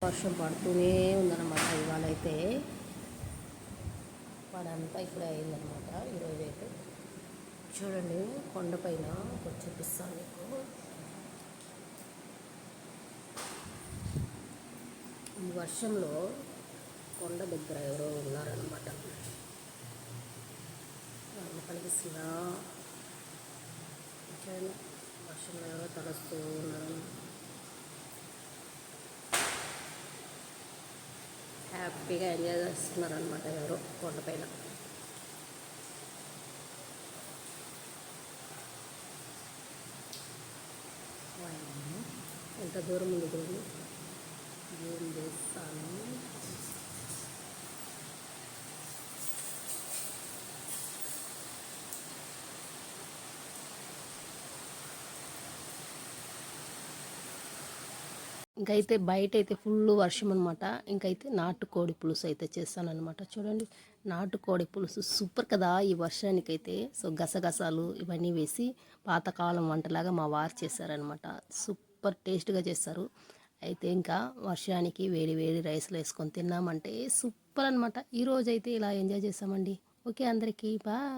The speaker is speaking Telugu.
వర్షం పడుతూనే ఉందన్నమాట. ఇవాళ అయితే పడంతా ఇప్పుడే అయిందనమాట. ఈరోజు అయితే చూడండి, కొండపైన కొంచెం చూపిస్తాను మీకు. ఈ వర్షంలో కొండ దగ్గర ఎవరో ఉన్నారనమాట. కలిగిస్తున్నా చూడండి, వర్షంలో ఎవరో తడుస్తూ ఉన్నారు. హ్యాపీగా ఎంజాయ్ చేస్తున్నారనమాట ఎవరో కొండపైన. ఎంత దూరం ఉంది చూడండి, జూమ్ చేస్తాను. ఇంకైతే బయట అయితే ఫుల్ వర్షం అనమాట. ఇంకైతే నాటుకోడి పులుసు అయితే చేస్తానన్నమాట. చూడండి, నాటుకోడి పులుసు సూపర్ కదా ఈ వర్షానికైతే. సో గసగసాలు ఇవన్నీ వేసి పాతకాలం వంటలాగా మా వారు చేశారనమాట. సూపర్ టేస్ట్గా చేస్తారు. అయితే ఇంకా వర్షానికి వేడి వేడి రైస్లో వేసుకొని తిన్నామంటే సూపర్ అనమాట. ఈరోజైతే ఇలా ఎంజాయ్ చేసామండి. ఓకే అందరికీ బాయ్.